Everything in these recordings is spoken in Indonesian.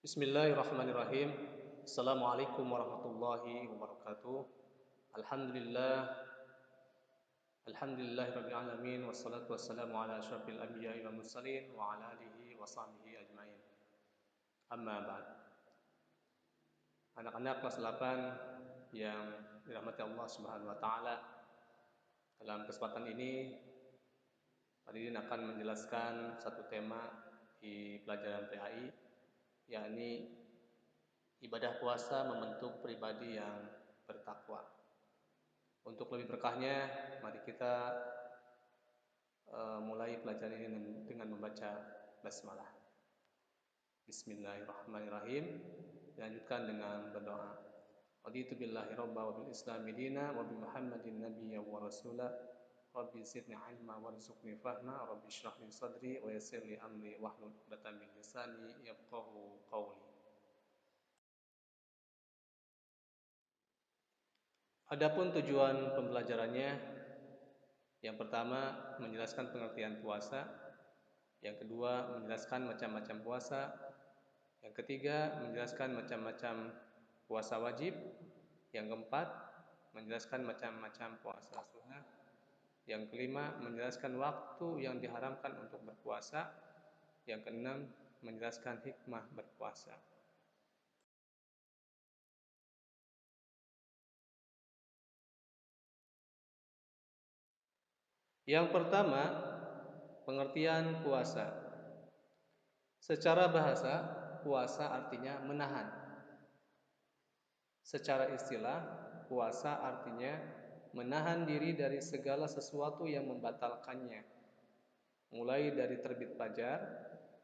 Bismillahirrahmanirrahim. Assalamualaikum warahmatullahi wabarakatuh. Alhamdulillah, alhamdulillahirabbil alamin wassalatu wassalamu ala asyrafil anbiya'i wal mursalin wa ala alihi wa sahbihi ajmain. Amma ba'd. Anak-anak kelas 8 yang dirahmati Allah Subhanahu wa taala, dalam kesempatan ini Pak Didin akan menjelaskan satu tema di pelajaran PAI, yakni ibadah puasa membentuk pribadi yang bertakwa. Untuk lebih berkahnya, mari kita mulai pelajaran ini dengan membaca basmalah. Bismillahirrahmanirrahim. Dilanjutkan dengan berdoa. Raditu billahi robba wa bil islami dina wa bi Muhammadin nabiyya wa rasula. Rabbi zidni ilma warzuqni fahma. Rabbi shrah li sadri wa yassir li amri wahlul 'uqdatam min lisani yafqahu qawli. Adapun tujuan pembelajarannya, yang pertama menjelaskan pengertian puasa, yang kedua menjelaskan macam-macam puasa, yang ketiga menjelaskan macam-macam puasa wajib, yang keempat menjelaskan macam-macam puasa sunnah, yang kelima menjelaskan waktu yang diharamkan untuk berpuasa, yang keenam menjelaskan hikmah berpuasa. Yang pertama, pengertian puasa. Secara bahasa, puasa artinya menahan. Secara istilah, puasa artinya menahan diri dari segala sesuatu yang membatalkannya, mulai dari terbit fajar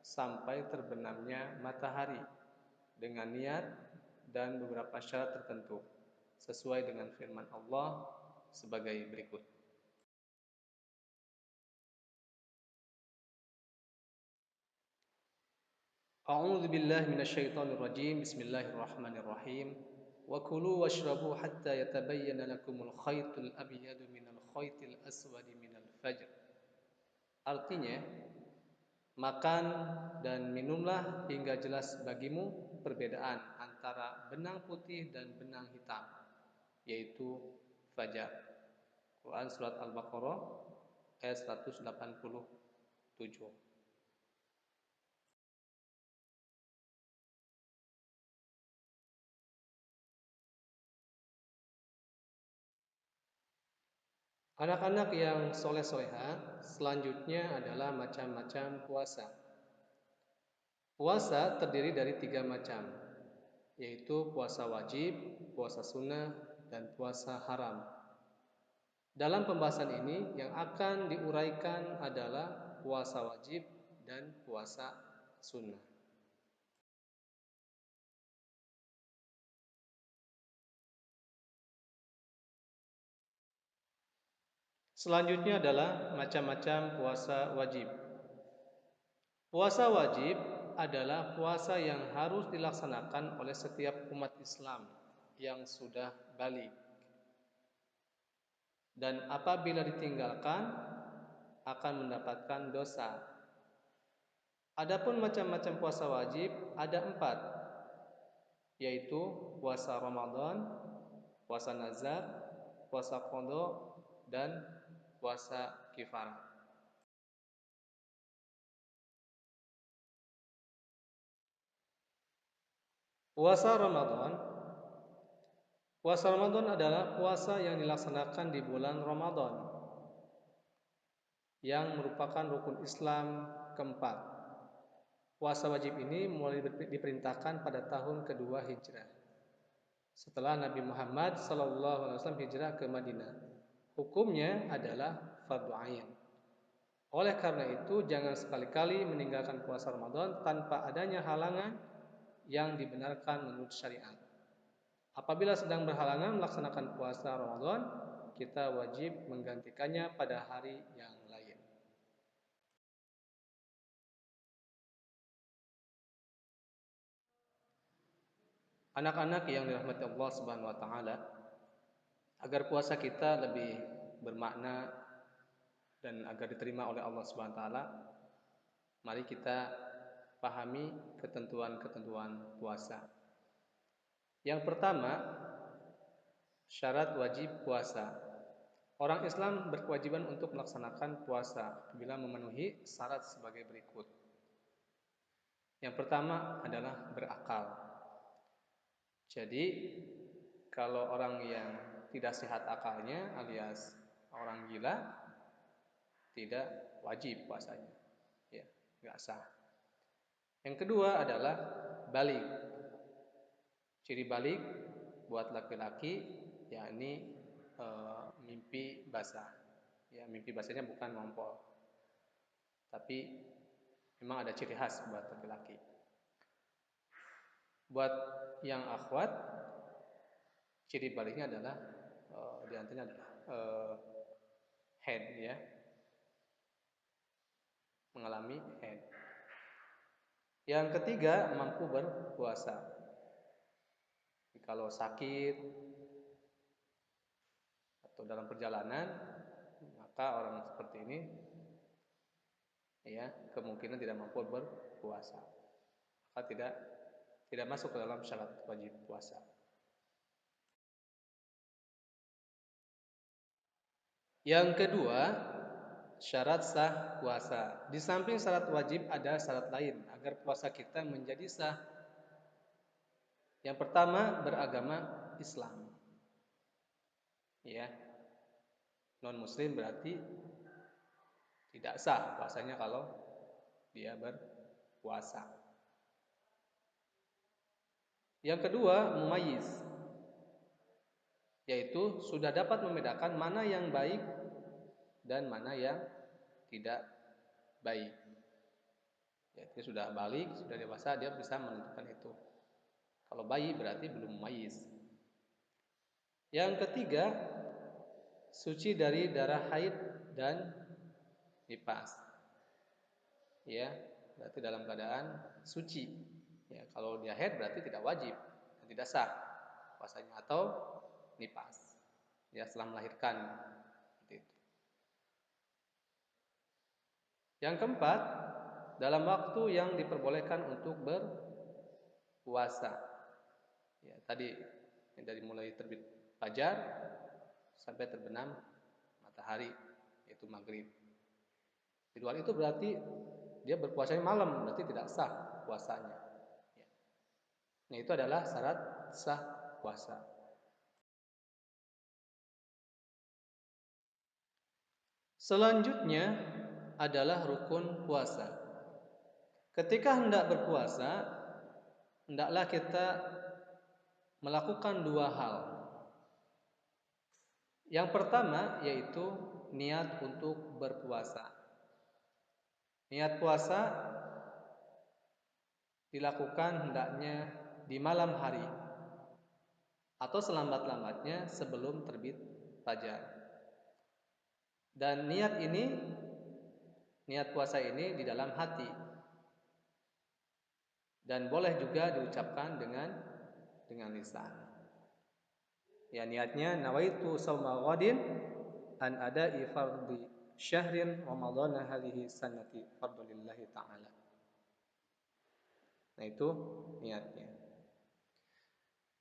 sampai terbenamnya matahari, dengan niat dan beberapa syarat tertentu, sesuai dengan firman Allah sebagai berikut. A'udzu billahi minasyaitonir rajim. Bismillahirrahmanirrahim. Wa kulu washrabu hatta yatabayyana lakumul khaytul abyadu minal khaytil aswadi minal fajr. Artinya, makan dan minumlah hingga jelas bagimu perbedaan antara benang putih dan benang hitam, yaitu fajar. Quran surat Al-Baqarah ayat 187. Anak-anak yang soleh-soleha, selanjutnya adalah macam-macam puasa. Puasa terdiri dari 3 macam, yaitu puasa wajib, puasa sunnah, dan puasa haram. Dalam pembahasan ini, yang akan diuraikan adalah puasa wajib dan puasa sunnah. Selanjutnya adalah macam-macam puasa wajib. Puasa wajib adalah puasa yang harus dilaksanakan oleh setiap umat Islam yang sudah baligh, dan apabila ditinggalkan akan mendapatkan dosa. Adapun macam-macam puasa wajib ada 4, yaitu puasa Ramadan, puasa nazar, puasa qadha, dan puasa kifarah. Puasa Ramadan. Puasa Ramadan adalah puasa yang dilaksanakan di bulan Ramadan, yang merupakan rukun Islam keempat. Puasa wajib ini mulai diperintahkan pada tahun kedua Hijrah, setelah Nabi Muhammad SAW hijrah ke Madinah. Hukumnya adalah fardu ain. Oleh karena itu, jangan sekali-kali meninggalkan puasa Ramadan tanpa adanya halangan yang dibenarkan menurut syariat. Apabila sedang berhalangan melaksanakan puasa Ramadan, kita wajib menggantikannya pada hari yang lain. Anak-anak yang dirahmati Allah Subhanahu wa taala, agar puasa kita lebih bermakna dan agar diterima oleh Allah Subhanahu wa taala, mari kita pahami ketentuan-ketentuan puasa. Yang pertama, syarat wajib puasa. Orang Islam berkewajiban untuk melaksanakan puasa apabila memenuhi syarat sebagai berikut. Yang pertama adalah berakal. Jadi, kalau orang yang tidak sehat akalnya alias orang gila, tidak wajib puasanya. Ya, nggak sah. Yang kedua adalah balik. Ciri balik buat laki-laki yakni mimpi basah. Ya, mimpi basahnya bukan ngompol, tapi memang ada ciri khas buat laki-laki. Buat yang akhwat, ciri baliknya adalah di antaranya adalah head, ya, mengalami head. Yang ketiga, mampu berpuasa. Kalau sakit atau dalam perjalanan, maka orang seperti ini ya kemungkinan tidak mampu berpuasa, maka tidak masuk ke dalam syarat wajib puasa. Yang kedua, syarat sah puasa. Di samping syarat wajib ada syarat lain agar puasa kita menjadi sah. Yang pertama, beragama Islam. Ya. Non muslim berarti tidak sah puasanya kalau dia berpuasa. Yang kedua, mumayyiz, yaitu sudah dapat membedakan mana yang baik dan mana yang tidak baik. Ya, dia sudah balik, sudah dewasa, dia bisa menentukan itu. Kalau bayi berarti belum mumayyiz. Yang ketiga, suci dari darah haid dan nifas. Ya, berarti dalam keadaan suci. Ya, kalau dia haid berarti tidak wajib dan tidak sah puasanya, atau nifas. Ya, setelah melahirkan. Seperti itu. Yang keempat, dalam waktu yang diperbolehkan untuk berpuasa. Ya, tadi dari mulai terbit fajar sampai terbenam matahari, yaitu maghrib. Di luar itu berarti dia berpuasanya malam, berarti tidak sah puasanya. Ya. Nah, itu adalah syarat sah puasa. Selanjutnya adalah rukun puasa. Ketika hendak berpuasa, hendaklah kita melakukan dua hal. Yang pertama yaitu niat untuk berpuasa. Niat puasa dilakukan hendaknya di malam hari atau selambat-lambatnya sebelum terbit fajar. Dan niat puasa ini di dalam hati, dan boleh juga diucapkan dengan lisan. Ya, niatnya nawaitu shauma ghadin an ada'i fardhi syahrin ramadhana hadhihi sanati fardlillahi ta'ala. Nah, itu niatnya.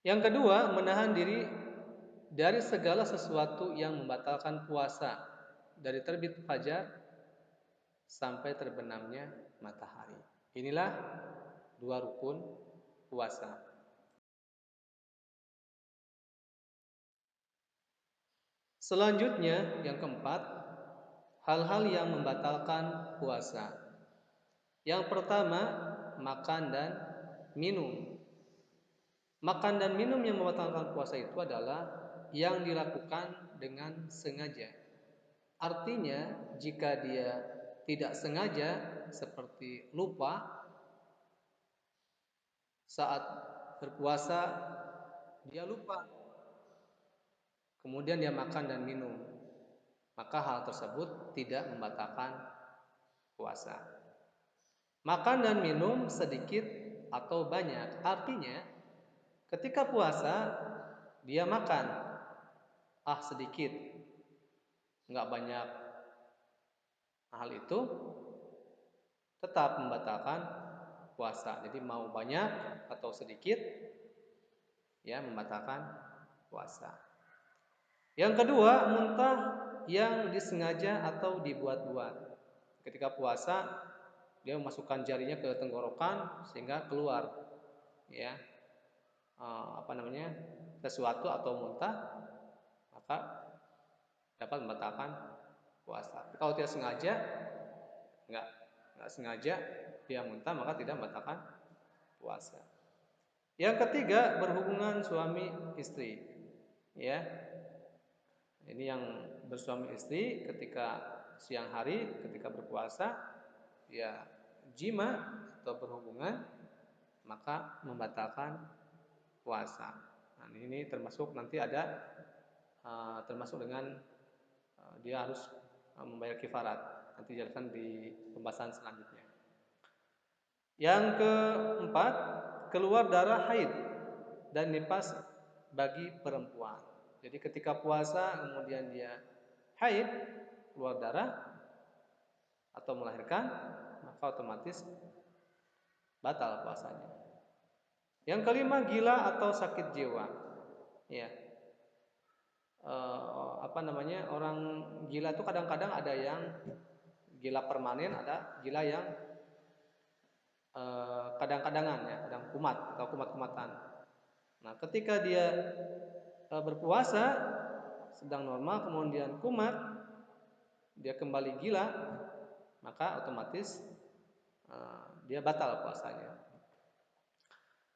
Yang kedua, menahan diri dari segala sesuatu yang membatalkan puasa dari terbit fajar sampai terbenamnya matahari. Inilah dua rukun puasa. Selanjutnya, yang keempat, hal-hal yang membatalkan puasa. Yang pertama, makan dan minum. Makan dan minum yang membatalkan puasa itu adalah yang dilakukan dengan sengaja. Artinya, jika dia tidak sengaja seperti lupa saat berpuasa, dia lupa, kemudian dia makan dan minum, maka hal tersebut tidak membatalkan puasa. Makan dan minum sedikit atau banyak, artinya ketika puasa dia makan sedikit, nggak banyak, hal itu tetap membatalkan puasa. Jadi mau banyak atau sedikit ya membatalkan puasa. Yang kedua, muntah yang disengaja atau dibuat-buat. Ketika puasa dia memasukkan jarinya ke tenggorokan sehingga keluar ya sesuatu atau muntah, maka dapat membatalkan puasa. Tapi kalau tidak sengaja, nggak sengaja dia muntah, maka tidak membatalkan puasa. Yang ketiga, berhubungan suami istri. Ya, ini yang bersuami istri ketika siang hari, ketika berpuasa, ya jima atau berhubungan, maka membatalkan puasa. Nah, ini termasuk nanti ada termasuk dengan dia harus membayar kifarat. Nanti dijelaskan di pembahasan selanjutnya. Yang keempat, keluar darah haid dan nifas bagi perempuan. Jadi ketika puasa kemudian dia haid, keluar darah atau melahirkan, maka otomatis batal puasanya. Yang kelima, gila atau sakit jiwa. Ya. Orang gila itu kadang-kadang ada yang gila permanen, ada gila yang kadang-kadangan ya, kadang kumat atau kumat-kumatan. Nah, ketika dia berpuasa sedang normal kemudian kumat, dia kembali gila, maka otomatis dia batal puasanya.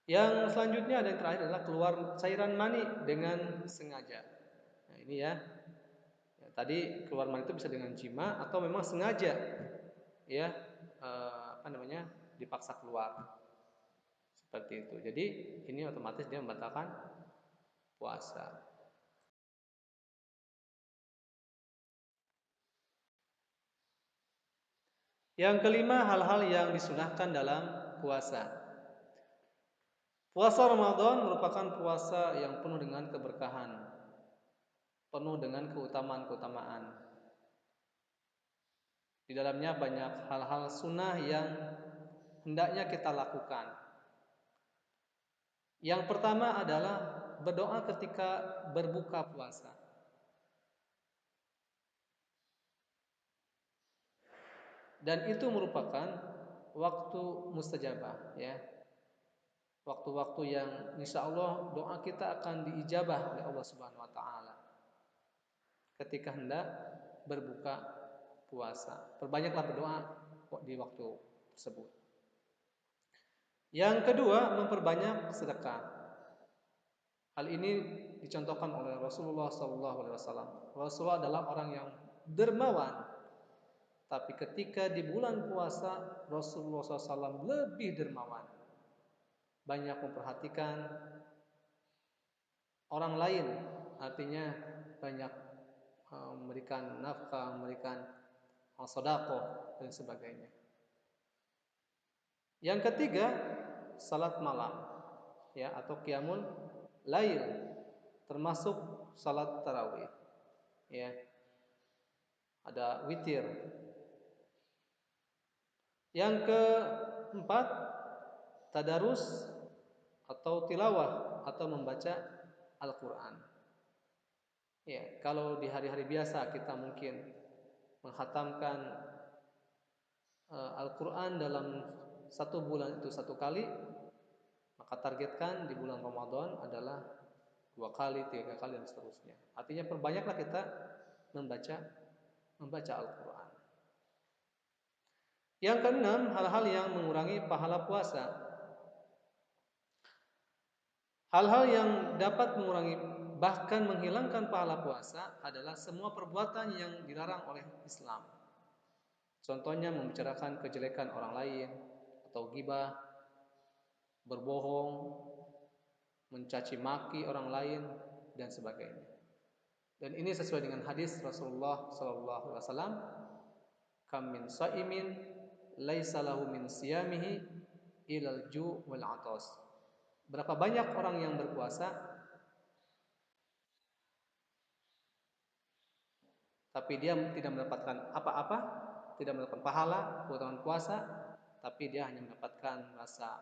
Yang selanjutnya ada yang terakhir adalah keluar cairan mani dengan sengaja. Nah, ini ya. Tadi keluar mani itu bisa dengan jima atau memang sengaja ya dipaksa keluar. Seperti itu. Jadi ini otomatis dia membatalkan puasa. Yang kelima, hal-hal yang disunahkan dalam puasa. Puasa Ramadan merupakan puasa yang penuh dengan keberkahan, penuh dengan keutamaan-keutamaan. Di dalamnya banyak hal-hal sunnah yang hendaknya kita lakukan. Yang pertama adalah berdoa ketika berbuka puasa. Dan itu merupakan waktu mustajabah ya. Waktu-waktu yang insya Allah doa kita akan diijabah oleh Allah Subhanahu wa taala. Ketika hendak berbuka puasa, perbanyaklah berdoa di waktu tersebut. Yang kedua, memperbanyak sedekah. Hal ini dicontohkan oleh Rasulullah SAW. Rasulullah adalah orang yang dermawan, tapi ketika di bulan puasa Rasulullah SAW lebih dermawan, banyak memperhatikan orang lain, artinya banyak memberikan nafkah, memberikan sedekah dan sebagainya. Yang ketiga, salat malam ya atau qiyamul lail, termasuk salat tarawih ya. Ada witir. Yang keempat, tadarus atau tilawah atau membaca Al-Qur'an. Ya, kalau di hari-hari biasa kita mungkin menghatamkan Al-Quran dalam satu bulan itu satu kali, maka targetkan di bulan Ramadan adalah 2 kali, 3 kali dan seterusnya. Artinya perbanyaklah kita membaca Al-Quran. Yang keenam, hal-hal yang mengurangi pahala puasa. Hal-hal yang dapat mengurangi bahkan menghilangkan pahala puasa adalah semua perbuatan yang dilarang oleh Islam. Contohnya membicarakan kejelekan orang lain atau ghibah, berbohong, mencaci maki orang lain dan sebagainya. Dan ini sesuai dengan hadis Rasulullah SAW, kam min shaimin laisa lahu min siyamihi ilal ju' wal 'atas. Berapa banyak orang yang berpuasa tapi dia tidak mendapatkan apa-apa, tidak mendapatkan pahala keutamaan puasa, tapi dia hanya mendapatkan rasa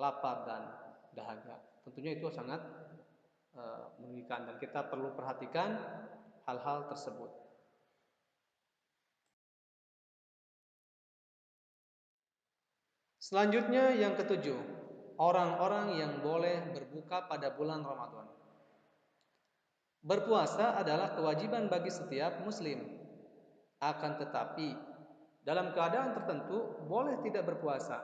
lapar dan dahaga. Tentunya itu sangat merugikan dan kita perlu perhatikan hal-hal tersebut. Selanjutnya yang ketujuh, orang-orang yang boleh berbuka pada bulan Ramadan. Berpuasa adalah kewajiban bagi setiap muslim. Akan tetapi, dalam keadaan tertentu boleh tidak berpuasa.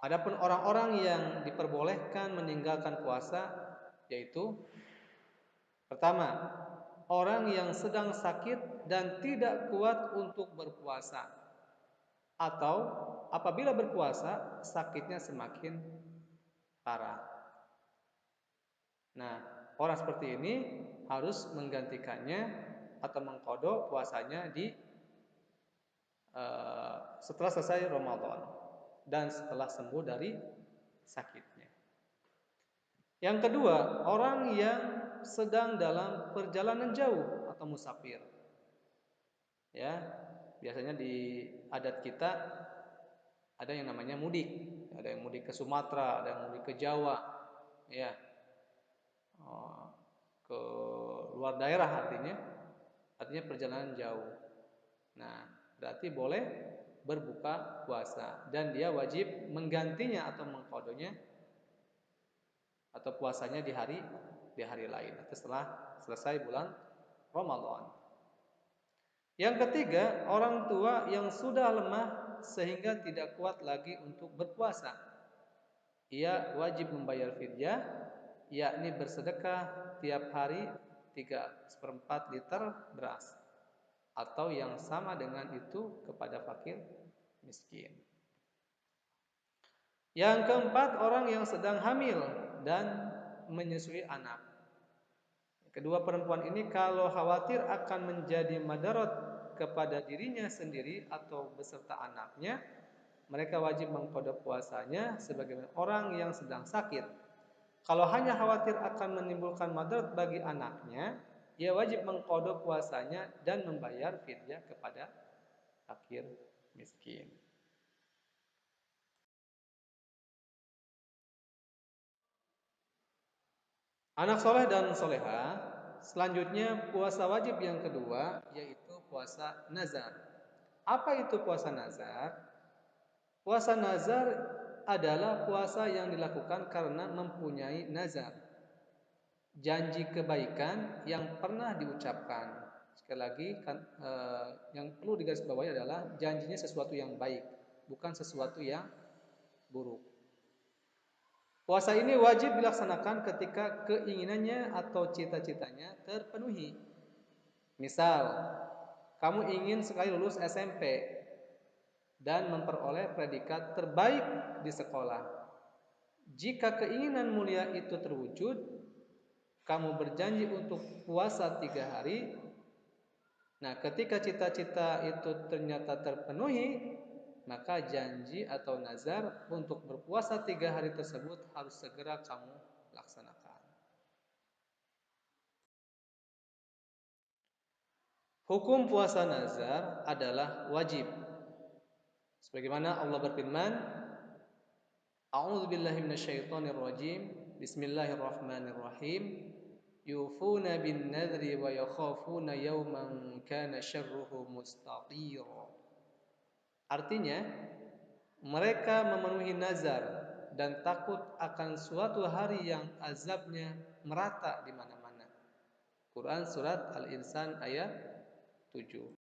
Adapun orang-orang yang diperbolehkan meninggalkan puasa yaitu pertama, orang yang sedang sakit dan tidak kuat untuk berpuasa, atau apabila berpuasa sakitnya semakin parah. Nah, orang seperti ini harus menggantikannya atau mengqadha puasanya setelah selesai Ramadan dan setelah sembuh dari sakitnya. Yang kedua, orang yang sedang dalam perjalanan jauh atau musafir. Ya, biasanya di adat kita ada yang namanya mudik, ada yang mudik ke Sumatera, ada yang mudik ke Jawa, ya, ke luar daerah artinya perjalanan jauh. Nah, berarti boleh berbuka puasa dan dia wajib menggantinya atau mengqadanya atau puasanya di hari lain setelah selesai bulan Ramadan. Yang ketiga, orang tua yang sudah lemah sehingga tidak kuat lagi untuk berpuasa. Ia wajib membayar fidyah, yakni bersedekah tiap hari 3/4 liter beras atau yang sama dengan itu kepada fakir miskin. Yang keempat, orang yang sedang hamil dan menyusui anak. Kedua perempuan ini kalau khawatir akan menjadi madarat kepada dirinya sendiri atau beserta anaknya, mereka wajib mengqadha puasanya sebagaimana orang yang sedang sakit. Kalau hanya khawatir akan menimbulkan madarat bagi anaknya, ia wajib mengqadha puasanya dan membayar fidyah kepada fakir miskin. Anak soleh dan soleha, selanjutnya puasa wajib yang kedua yaitu puasa nazar. Apa itu puasa nazar? Puasa nazar adalah puasa yang dilakukan karena mempunyai nazar, janji kebaikan yang pernah diucapkan. Sekali lagi yang perlu digarisbawahi adalah janjinya sesuatu yang baik, bukan sesuatu yang buruk. Puasa ini wajib dilaksanakan ketika keinginannya atau cita-citanya terpenuhi. Misal, kamu ingin sekali lulus SMP dan memperoleh predikat terbaik di sekolah. Jika keinginan mulia itu terwujud, kamu berjanji untuk puasa 3 hari. Nah, ketika cita-cita itu ternyata terpenuhi, maka janji atau nazar untuk berpuasa 3 hari tersebut harus segera kamu laksanakan. Hukum puasa nazar adalah wajib. Sebagaimana Allah berfirman, A'udzubillahi minasyaitonirrajim. Bismillahirrahmanirrahim. Yufuna bin nadri wa yakhafuna yawman kana syarruhu mustatira. Artinya, mereka memenuhi nazar dan takut akan suatu hari yang azabnya merata di mana-mana. Quran surat Al-Insan ayat 7.